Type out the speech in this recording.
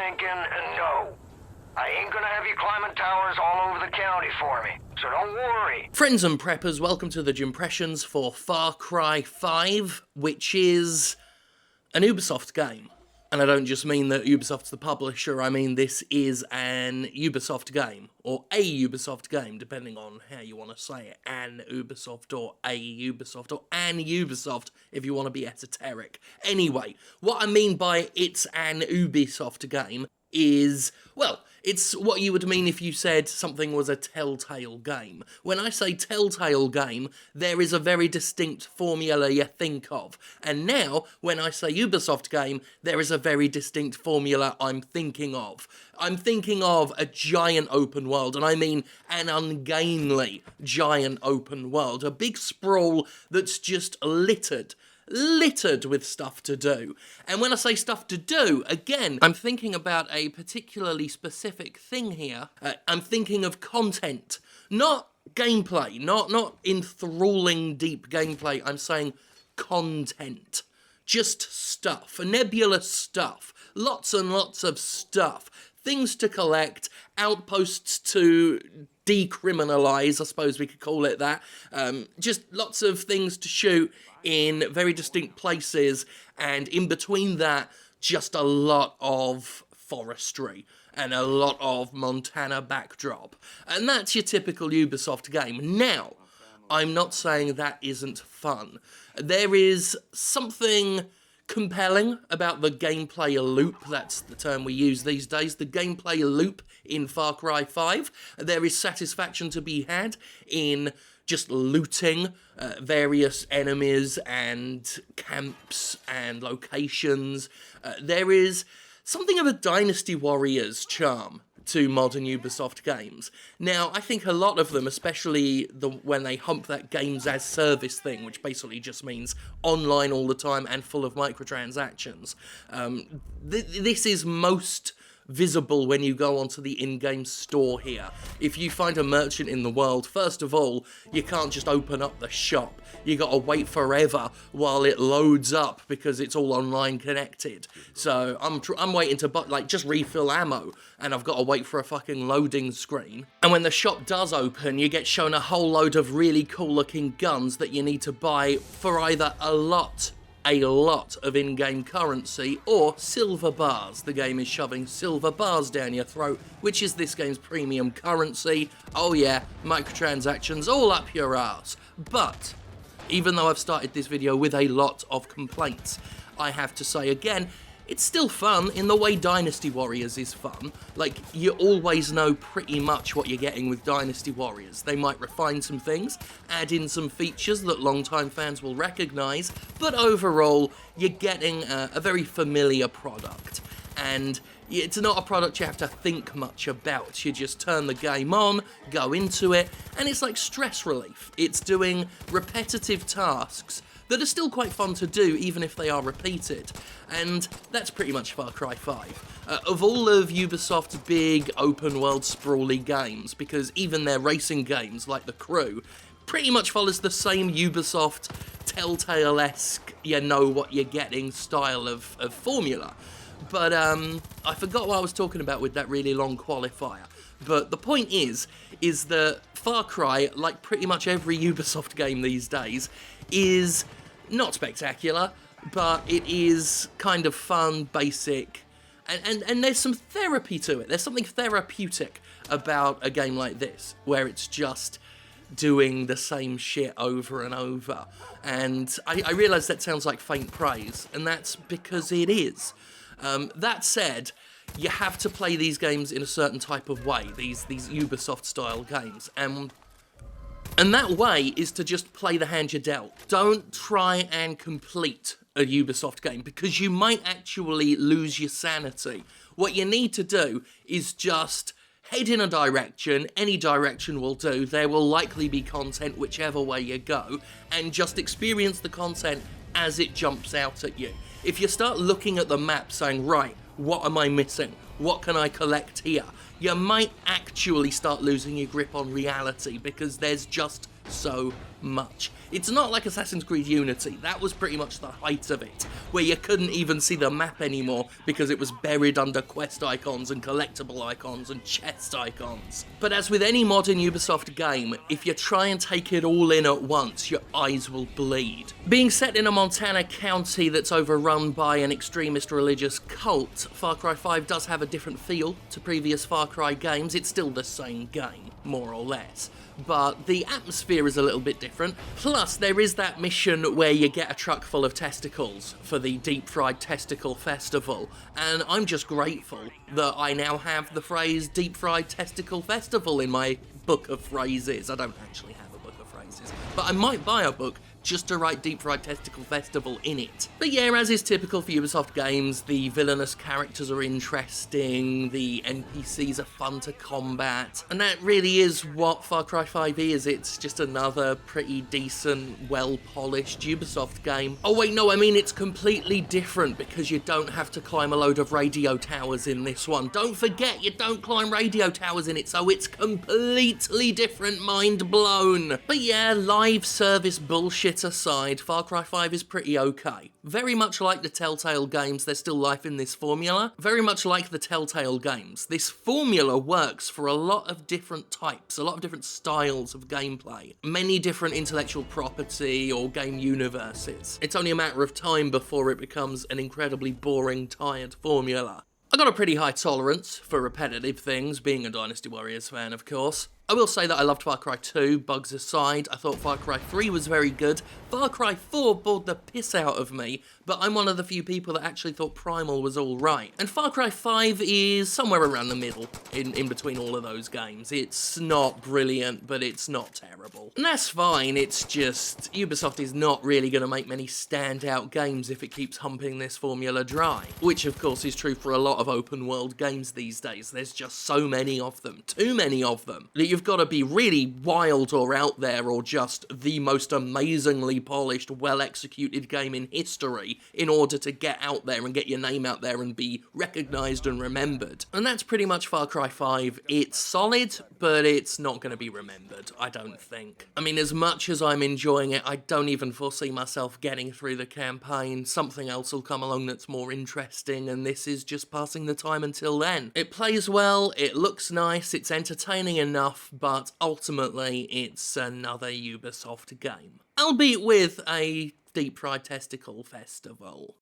thinking, no. I ain't gonna have you climbing towers all over the county for me, so don't worry. Friends and preppers, welcome to the Jimpressions for Far Cry 5, which is an Ubisoft game. And I don't just mean that Ubisoft's the publisher, I mean this is an Ubisoft game, or a Ubisoft game, depending on how you want to say it. An Ubisoft, or a Ubisoft, or an Ubisoft, if you want to be esoteric. Anyway, what I mean by it's an Ubisoft game is, well, it's what you would mean if you said something was a Telltale game. When I say Telltale game, there is a very distinct formula you think of. And now, when I say Ubisoft game, there is a very distinct formula I'm thinking of. I'm thinking of a giant open world, and I mean an ungainly giant open world. A big sprawl that's just littered with stuff to do. And when I say stuff to do, again, I'm thinking about a particularly specific thing here. I'm thinking of content, not gameplay, not enthralling deep gameplay. I'm saying content. Just stuff, nebulous stuff, lots and lots of stuff, things to collect, outposts to decriminalise, I suppose we could call it that. Just lots of things to shoot in very distinct places, and in between that, just a lot of forestry and a lot of Montana backdrop. And that's your typical Ubisoft game. Now, I'm not saying that isn't fun. There is something compelling about the gameplay loop, that's the term we use these days, the gameplay loop in Far Cry 5. There is satisfaction to be had in just looting various enemies and camps and locations. There is something of a Dynasty Warriors charm to modern Ubisoft games. Now, I think a lot of them, especially when they hump that games as service thing, which basically just means online all the time and full of microtransactions, this is most visible when you go onto the in-game store here. If you find a merchant in the world, first of all, you can't just open up the shop. You gotta wait forever while it loads up because it's all online connected. So I'm waiting to just refill ammo, and I've got to wait for a fucking loading screen. And when the shop does open, you get shown a whole load of really cool looking guns that you need to buy for either a lot of in-game currency, or silver bars. The game is shoving silver bars down your throat, which is this game's premium currency. Oh yeah, microtransactions all up your ass. But, even though I've started this video with a lot of complaints, I have to say again, it's still fun in the way Dynasty Warriors is fun. Like, you always know pretty much what you're getting with Dynasty Warriors. They might refine some things, add in some features that longtime fans will recognise, but overall, you're getting a very familiar product. And it's not a product you have to think much about. You just turn the game on, go into it, and it's like stress relief. It's doing repetitive tasks that are still quite fun to do, even if they are repeated. And that's pretty much Far Cry 5. Of all of Ubisoft's big open-world sprawly games, because even their racing games, like The Crew, pretty much follows the same Ubisoft Telltale-esque, you know what you're getting style of formula. But I forgot what I was talking about with that really long qualifier. But the point is that Far Cry, like pretty much every Ubisoft game these days, is not spectacular, but it is kind of fun, basic, and there's some therapy to it. There's something therapeutic about a game like this, where it's just doing the same shit over and over. And I realise that sounds like faint praise, and that's because it is. That said, you have to play these games in a certain type of way, these Ubisoft-style games, and that way is to just play the hand you're dealt. Don't try and complete a Ubisoft game, because you might actually lose your sanity. What you need to do is just head in a direction, any direction will do, there will likely be content whichever way you go, and just experience the content as it jumps out at you. If you start looking at the map saying, right, what am I missing? What can I collect here? You might actually start losing your grip on reality, because there's just so much. It's not like Assassin's Creed Unity. That was pretty much the height of it, where you couldn't even see the map anymore because it was buried under quest icons and collectible icons and chest icons. But as with any modern Ubisoft game, if you try and take it all in at once, your eyes will bleed. Being set in a Montana county that's overrun by an extremist religious cult, Far Cry 5 does have a different feel to previous Far Cry games. It's still the same game, more or less, but the atmosphere is a little bit different. Plus, there is that mission where you get a truck full of testicles for the Deep Fried Testicle Festival, and I'm just grateful that I now have the phrase Deep Fried Testicle Festival in my book of phrases. I don't actually have a book of phrases, but I might buy a book just to write Deep Fried Testicle Festival in it. But yeah, as is typical for Ubisoft games, the villainous characters are interesting, the NPCs are fun to combat, and that really is what Far Cry 5 is. It's just another pretty decent, well-polished Ubisoft game. Oh wait, no, I mean it's completely different because you don't have to climb a load of radio towers in this one. Don't forget, you don't climb radio towers in it, so it's completely different, mind blown. But yeah, live service bullshit aside, Far Cry 5 is pretty okay. Very much like the Telltale games, there's still life in this formula. Very much like the Telltale games, this formula works for a lot of different types, a lot of different styles of gameplay, many different intellectual property or game universes. It's only a matter of time before it becomes an incredibly boring, tired formula. I got a pretty high tolerance for repetitive things, being a Dynasty Warriors fan, of course. I will say that I loved Far Cry 2, bugs aside. I thought Far Cry 3 was very good. Far Cry 4 bored the piss out of me, but I'm one of the few people that actually thought Primal was alright. And Far Cry 5 is somewhere around the middle, in between all of those games. It's not brilliant, but it's not terrible. And that's fine, it's just, Ubisoft is not really going to make many standout games if it keeps humping this formula dry. Which, of course, is true for a lot of open-world games these days. There's just so many of them, too many of them, that you've got to be really wild or out there or just the most amazingly polished, well-executed game in history in order to get out there and get your name out there and be recognised and remembered. And that's pretty much Far Cry 5. It's solid, but it's not going to be remembered, I don't think. I mean, as much as I'm enjoying it, I don't even foresee myself getting through the campaign. Something else will come along that's more interesting, and this is just passing the time until then. It plays well, it looks nice, it's entertaining enough, but ultimately it's another Ubisoft game. Albeit with a Deep Fried Testicle Festival.